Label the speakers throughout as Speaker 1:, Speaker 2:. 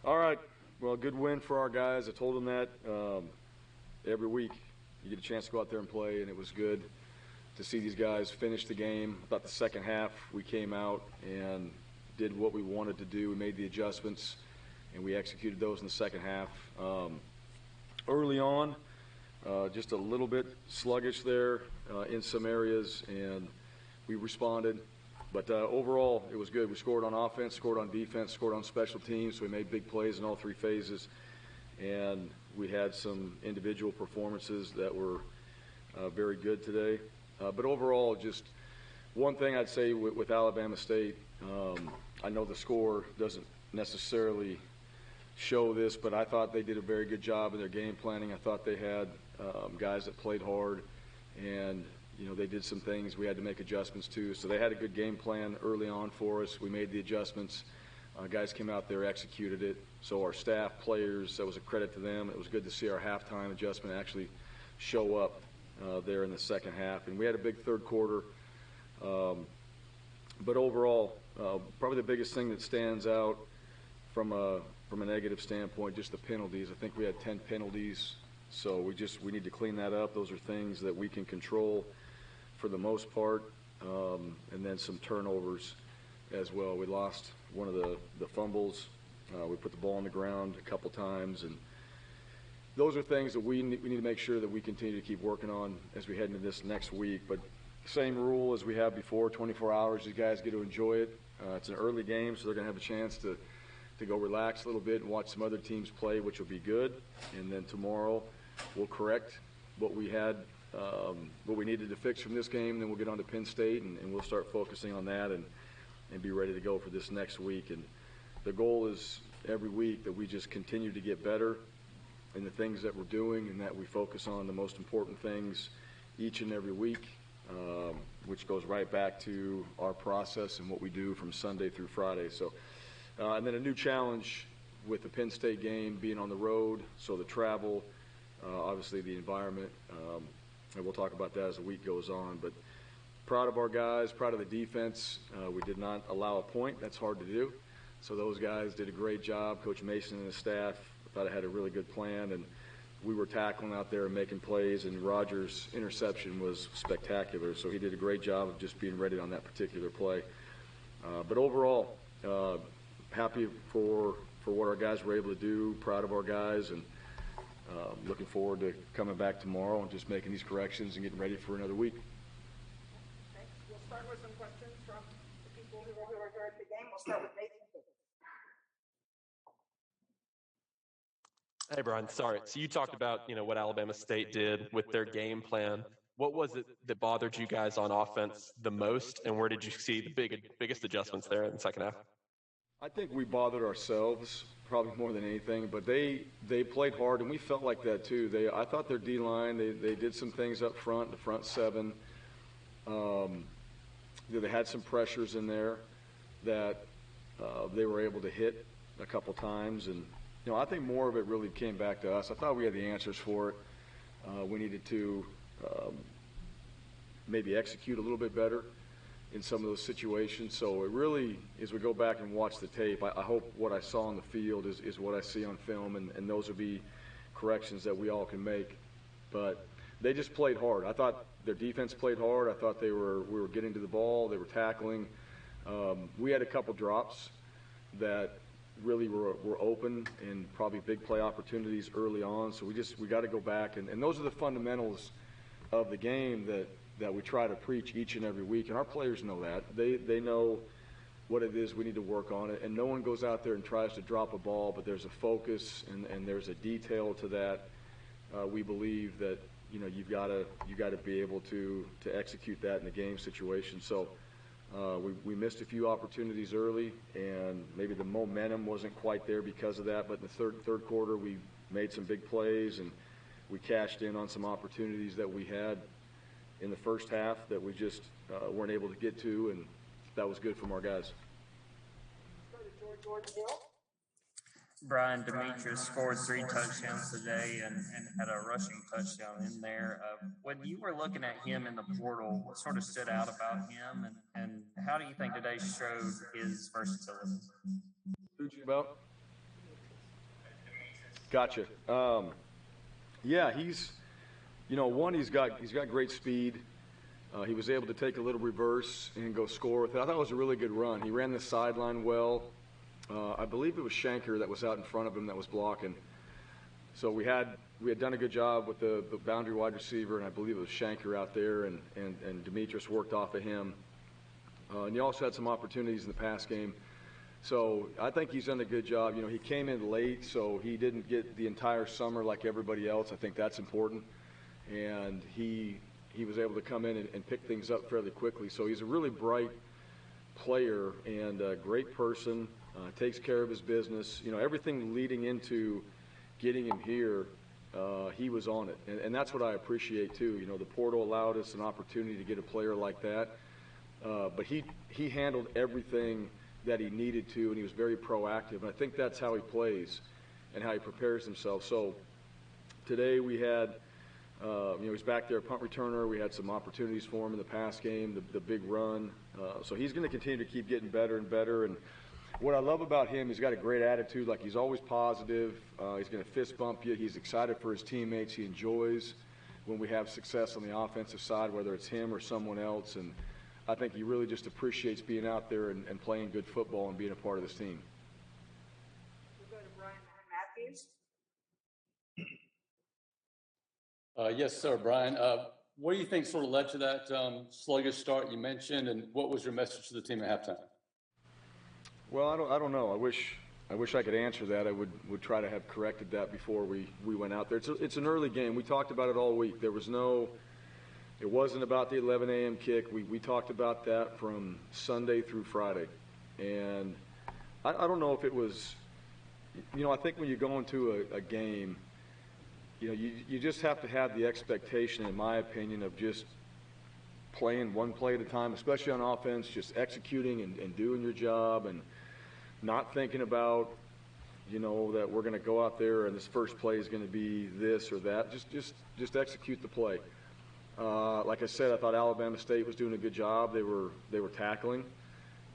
Speaker 1: All right. Well, good win for our guys. I told them that every week you get a chance to go out there and play, and it was good to see these guys finish the game. I thought the second half we came out and did what we wanted to do. We made the adjustments, and we executed those in the second half. Early on, just a little bit sluggish there in some areas, and we responded. But overall, it was good. We scored on offense, scored on defense, scored on special teams. So we made big plays in all three phases. And we had some individual performances that were very good today. But overall, just one thing I'd say with Alabama State, I know the score doesn't necessarily show this, but I thought they did a very good job in their game planning. I thought they had guys that played hard, and they did some things we had to make adjustments to. So they had a good game plan early on for us. We made the adjustments. Guys came out there, executed it. So our staff, players, that was a credit to them. It was good to see our halftime adjustment actually show up there in the second half. And we had a big third quarter. But overall, probably the biggest thing that stands out from a negative standpoint, just the penalties. I think we had 10 penalties. So we need to clean that up. Those are things that we can control for the most part, and then some turnovers as well. We lost one of the fumbles. We put the ball on the ground a couple times, and those are things that we need to make sure that we continue to keep working on as we head into this next week. But same rule as we have before, 24 hours. These guys get to enjoy it. It's an early game, so they're going to have a chance to go relax a little bit and watch some other teams play, which will be good. And then tomorrow we'll correct what we had, what we needed to fix from this game. Then we'll get on to Penn State, and we'll start focusing on that and be ready to go for this next week. And the goal is every week that we just continue to get better in the things that we're doing, and that we focus on the most important things each and every week, which goes right back to our process and what we do from Sunday through Friday. So, and then a new challenge with the Penn State game being on the road, so the travel, obviously the environment, and we'll talk about that as the week goes on. But proud of our guys, proud of the defense. We did not allow a point. That's hard to do. So those guys did a great job. Coach Mason and his staff, I thought I had a really good plan, and we were tackling out there and making plays, and Rogers' interception was spectacular. So he did a great job of just being ready on that particular play. But overall, happy for what our guys were able to do, proud of our guys, and looking forward to coming back tomorrow and just making these corrections and getting ready for another week.
Speaker 2: Thanks. We'll start with some questions from the people who are here at the game. We'll start with Nathan.
Speaker 3: Hey, Bryan, sorry. So you talked about, what Alabama State did with their game plan. What was it that bothered you guys on offense the most, and where did you see the biggest adjustments there in the second half?
Speaker 1: I think we bothered ourselves probably more than anything, but they played hard, and we felt like that too. I thought their D-line, they did some things up front, the front seven. They had some pressures in there that they were able to hit a couple times, and I think more of it really came back to us. I thought we had the answers for it. We needed to maybe execute a little bit better in some of those situations. So it really, as we go back and watch the tape, I hope what I saw on the field is what I see on film, and those would be corrections that we all can make. But they just played hard. I thought their defense played hard. I thought we were getting to the ball. They were tackling. We had a couple drops that really were open and probably big play opportunities early on. So we got to go back, and those are the fundamentals of the game that we try to preach each and every week, and our players know that. They know what it is we need to work on it, and no one goes out there and tries to drop a ball, but there's a focus and there's a detail to that. We believe that you've got to be able to execute that in the game situation. So we missed a few opportunities early, and maybe the momentum wasn't quite there because of that. But in the third quarter, we made some big plays, and we cashed in on some opportunities that we had in the first half that we just weren't able to get to, and that was good from our guys.
Speaker 4: Bryan, Demetrius scored 3 touchdowns today and had a rushing touchdown in there. When you were looking at him in the portal, what sort of stood out about him, and how do you think today showed his versatility?
Speaker 1: Who'd you about? Gotcha. Yeah, he's got great speed. He was able to take a little reverse and go score with it. I thought it was a really good run. He ran the sideline well. I believe it was Shanker that was out in front of him that was blocking. So we had done a good job with the boundary wide receiver, and I believe it was Shanker out there, and Demetrius worked off of him. And he also had some opportunities in the pass game. So I think he's done a good job. He came in late, so he didn't get the entire summer like everybody else. I think that's important. And he was able to come in and pick things up fairly quickly. So he's a really bright player and a great person, takes care of his business. Everything leading into getting him here, he was on it. And that's what I appreciate, too. The portal allowed us an opportunity to get a player like that. But he handled everything that he needed to, and he was very proactive. And I think that's how he plays and how he prepares himself. So today we had, he's back there, punt returner. We had some opportunities for him in the pass game, the big run. So he's going to continue to keep getting better and better. And what I love about him, he's got a great attitude. Like, he's always positive. He's going to fist bump you. He's excited for his teammates. He enjoys when we have success on the offensive side, whether it's him or someone else. And I think he really just appreciates being out there and playing good football and being a part of this team.
Speaker 2: We'll go to Brian Matthews.
Speaker 5: Yes, sir, Brian. What do you think sort of led to that sluggish start you mentioned, and what was your message to the team at halftime?
Speaker 1: Well, I don't know. I wish I could answer that. I would try to have corrected that before we went out there. It's an early game. We talked about it all week. It wasn't about the 11 a.m. kick. We talked about that from Sunday through Friday. And I don't know if it was, I think when you go into a game, you just have to have the expectation, in my opinion, of just playing one play at a time, especially on offense, just executing and doing your job and not thinking about, that we're going to go out there and this first play is going to be this or that. Just execute the play. Like I said, I thought Alabama State was doing a good job. They were tackling.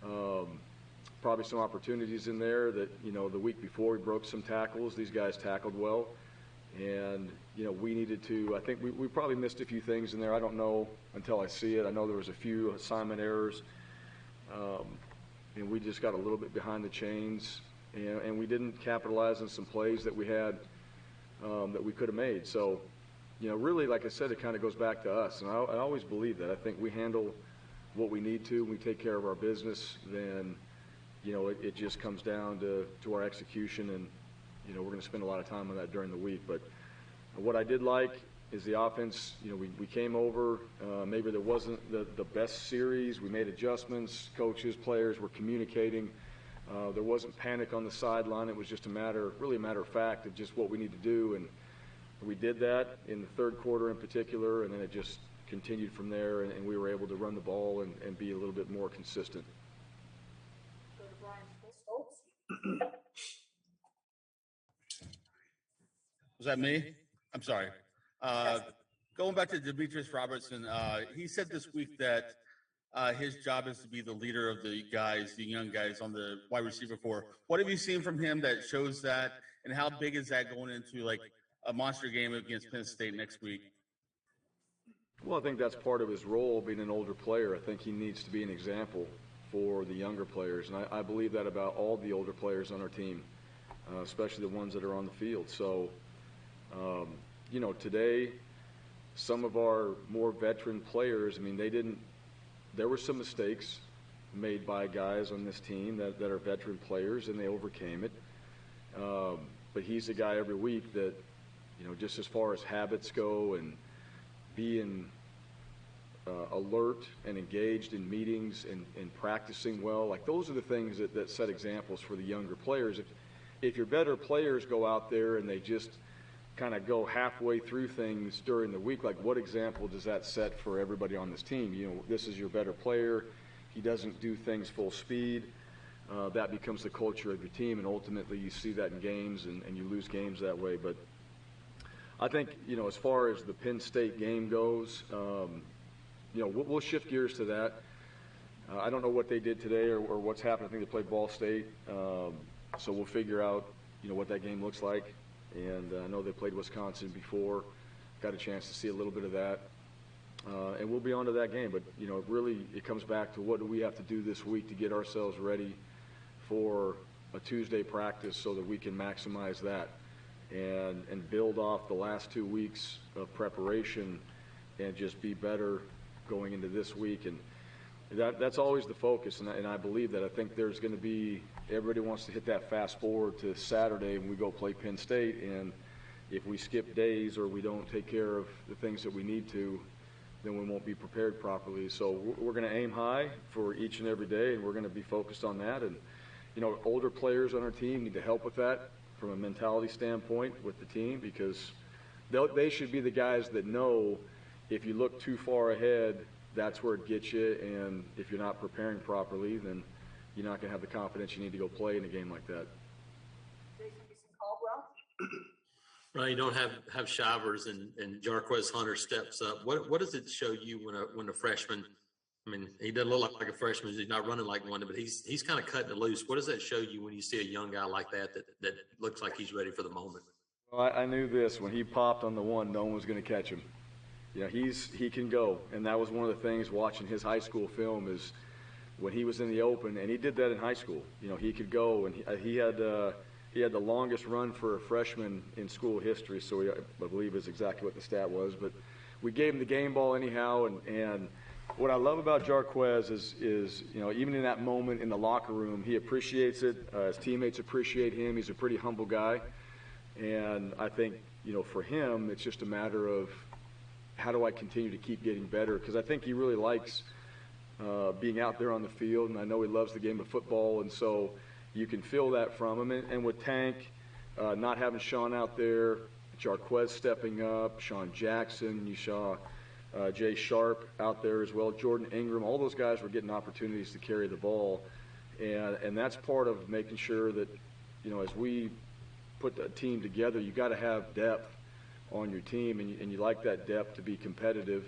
Speaker 1: Probably some opportunities in there that, the week before we broke some tackles. These guys tackled well. And, we needed to, I think we probably missed a few things in there. I don't know until I see it. I know there was a few assignment errors. And we just got a little bit behind the chains. And we didn't capitalize on some plays that we had that we could have made. So, really, like I said, it kind of goes back to us. And I always believe that. I think we handle what we need to. We take care of our business. Then, it just comes down to our execution. And, we're going to spend a lot of time on that during the week. But what I did like is the offense. We came over. Maybe there wasn't the best series. We made adjustments. Coaches, players were communicating. There wasn't panic on the sideline. It was just really a matter of fact of just what we need to do. And we did that in the third quarter in particular, and then it just continued from there, and we were able to run the ball and be a little bit more consistent.
Speaker 2: Go to Brian Stoltz.
Speaker 6: Was that me? I'm sorry. Going back to Demetrius Robinson, he said this week that his job is to be the leader of the young guys on the wide receiver corps. What have you seen from him that shows that, and how big is that going into like a monster game against Penn State next week?
Speaker 1: Well, I think that's part of his role, being an older player. I think he needs to be an example for the younger players, and I believe that about all the older players on our team, especially the ones that are on the field. So, today, some of our more veteran players, there were some mistakes made by guys on this team that are veteran players, and they overcame it. But he's a guy every week that, just as far as habits go and being alert and engaged in meetings and practicing well, like those are the things that set examples for the younger players. If your better players go out there and they just kind of go halfway through things during the week, like what example does that set for everybody on this team? This is your better player. He doesn't do things full speed. That becomes the culture of your team, and ultimately you see that in games, and you lose games that way. But I think, as far as the Penn State game goes, we'll shift gears to that. I don't know what they did today or what's happened. I think they played Ball State. So we'll figure out, what that game looks like. And I know they played Wisconsin before, got a chance to see a little bit of that. And we'll be on to that game. But, you know, really it comes back to what do we have to do this week to get ourselves ready for a Tuesday practice so that we can maximize that and build off the last 2 weeks of preparation and just be better going into this week. And that's always the focus, and I believe that. I think there's going to be – everybody wants to hit that fast forward to Saturday when we go play Penn State, and if we skip days or we don't take care of the things that we need to, then we won't be prepared properly. So we're going to aim high for each and every day, and we're going to be focused on that. And, you know, older players on our team need to help with that from a mentality standpoint with the team, because they should be the guys that know if you look too far ahead, that's where it gets you, and if you're not preparing properly, then you're not going to have the confidence you need to go play in a game like that.
Speaker 2: Jason Caldwell.
Speaker 7: Right, you don't have Shivers and Jarquez Hunter steps up. What does it show you when a freshman? I mean, he doesn't look like a freshman. He's not running like one, but he's kind of cutting it loose. What does that show you when you see a young guy like that looks like he's ready for the moment?
Speaker 1: Well, I knew this when he popped on the one, no one was going to catch him. You know, he can go, and that was one of the things watching his high school film is when he was in the open, and he did that in high school. You know, he could go, and he had the longest run for a freshman in school history. So I believe is exactly what the stat was. But we gave him the game ball anyhow, and what I love about Jarquez is you know, even in that moment in the locker room, he appreciates it. His teammates appreciate him. He's a pretty humble guy, and I think, you know, for him, it's just a matter of how do I continue to keep getting better? Because I think he really likes being out there on the field, and I know he loves the game of football, and so you can feel that from him. And with Tank, not having Sean out there, Jarquez stepping up, Sean Jackson, you saw Jay Sharp out there as well, Jordan Ingram, all those guys were getting opportunities to carry the ball. And that's part of making sure that, you know, as we put the team together, you got to have depth on your team, and you like that depth to be competitive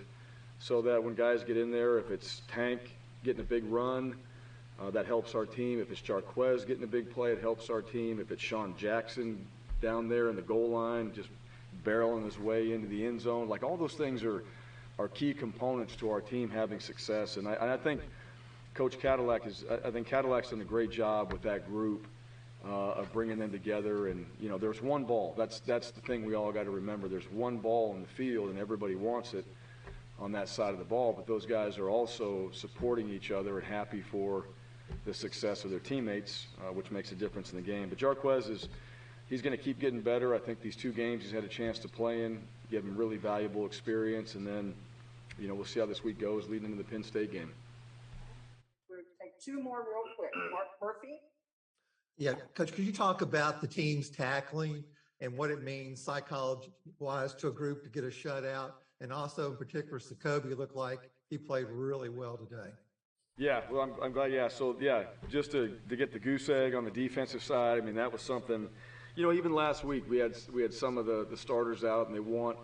Speaker 1: so that when guys get in there, if it's Tank getting a big run, that helps our team. If it's Jarquez getting a big play, it helps our team. If it's Sean Jackson down there in the goal line just barreling his way into the end zone, like all those things are key components to our team having success. And I think Coach Cadillac's done a great job with that group of bringing them together. And, you know, there's one ball. That's the thing we all got to remember. There's one ball in the field, and everybody wants it on that side of the ball. But those guys are also supporting each other and happy for the success of their teammates, which makes a difference in the game. But Jarquez he's going to keep getting better. I think these 2 games he's had a chance to play in, give him really valuable experience. And then, you know, we'll see how this week goes leading into the Penn State game.
Speaker 2: We'll take 2 more real quick. Mark Murphy.
Speaker 8: Yeah, Coach, could you talk about the team's tackling and what it means psychology-wise to a group to get a shutout? And also, in particular, Sakobi looked like he played really well today.
Speaker 1: Yeah, well, I'm glad you asked. So, yeah, just to get the goose egg on the defensive side, I mean, that was something, you know, even last week we had some of the starters out, and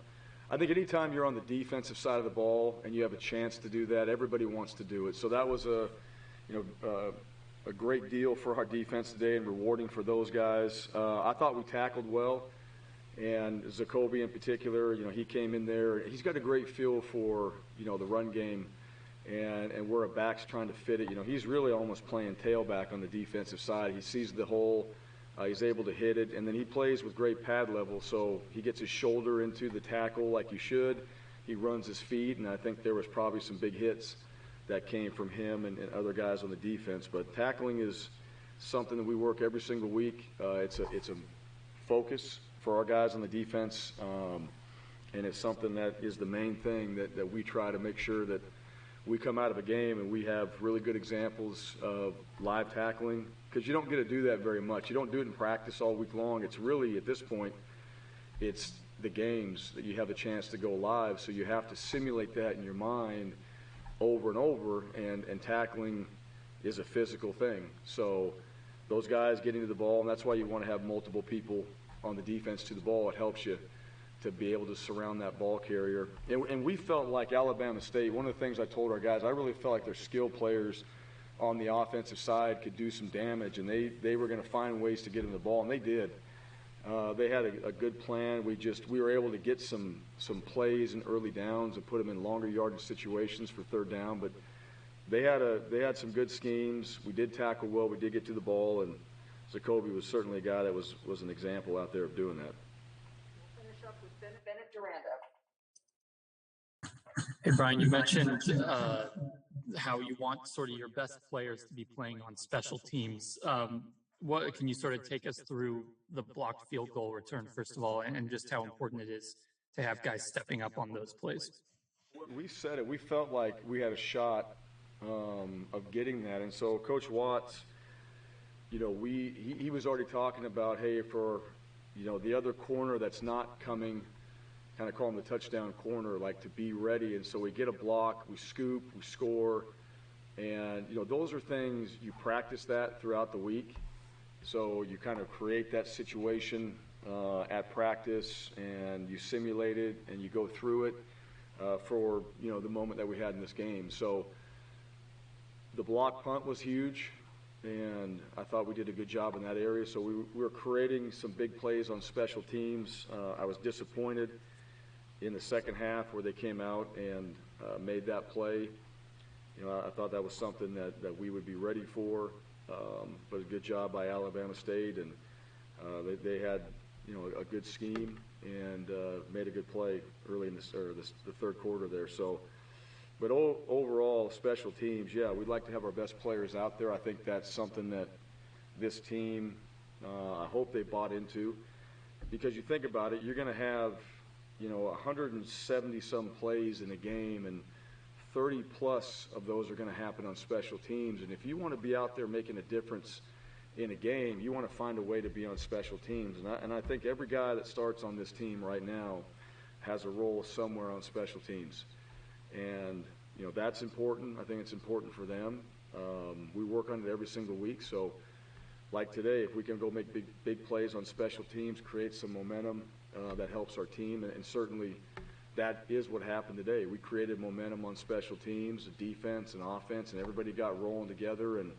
Speaker 1: I think anytime you're on the defensive side of the ball and you have a chance to do that, everybody wants to do it. So that was a great deal for our defense today and rewarding for those guys. I thought we tackled well, and Zacoby in particular, you know, he came in there. He's got a great feel for, you know, the run game and where a back's trying to fit it. You know, he's really almost playing tailback on the defensive side. He sees the hole. He's able to hit it, and then he plays with great pad level, so he gets his shoulder into the tackle like you should. He runs his feet, and I think there was probably some big hits that came from him and other guys on the defense. But tackling is something that we work every single week. It's a focus for our guys on the defense, and it's something that is the main thing that we try to make sure that we come out of a game and we have really good examples of live tackling, because you don't get to do that very much. You don't do it in practice all week long. It's really, at this point, it's the games that you have a chance to go live, so you have to simulate that in your mind over and over, and tackling is a physical thing. So those guys getting to the ball, and that's why you want to have multiple people on the defense to the ball. It helps you to be able to surround that ball carrier. And we felt like Alabama State, one of the things I told our guys, I really felt like their skilled players on the offensive side could do some damage, and they were going to find ways to get him the ball, and they did. They had a good plan. We were able to get some plays in early downs and put them in longer yardage situations for third down. But they had some good schemes. We did tackle well. We did get to the ball, and Jacoby was certainly a guy that was an example out there of doing that.
Speaker 2: We'll finish up with Bennett Durando.
Speaker 9: Hey, Bryan, you mentioned how you want sort of your best players to be playing on special teams. What can you sort of take us through the blocked field goal return, first of all, and just how important it is to have guys stepping up on those plays?
Speaker 1: We said it. We felt like we had a shot of getting that. And so Coach Watts, you know, he was already talking about, hey, for, you know, the other corner that's not coming, kind of call him the touchdown corner, like to be ready. And so we get a block, we scoop, we score. And, you know, those are things, you practice that throughout the week. So you kind of create that situation at practice, and you simulate it, and you go through it for, you know, the moment that we had in this game. So the block punt was huge, and I thought we did a good job in that area. So we were creating some big plays on special teams. I was disappointed in the second half where they came out and made that play. You know, I thought that was something that we would be ready for. But a good job by Alabama State, and they had, you know, a good scheme and made a good play early in the third quarter there. So, but overall, special teams, yeah, we'd like to have our best players out there. I think that's something that this team, I hope they bought into, because you think about it, you're going to have, you know, 170 some plays in a game, and 30 plus of those are going to happen on special teams. And if you want to be out there making a difference in a game, you want to find a way to be on special teams. And I think every guy that starts on this team right now has a role somewhere on special teams. And, you know, that's important. I think it's important for them. We work on it every single week. So like today, if we can go make big plays on special teams, create some momentum, that helps our team. And certainly that is what happened today. We created momentum on special teams, defense and offense, and everybody got rolling together. And,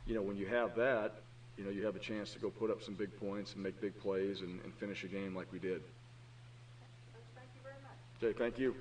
Speaker 1: you know, when you have that, you know, you have a chance to go put up some big points and make big plays and finish a game like we did.
Speaker 2: Thank you very much.
Speaker 1: Okay, thank you.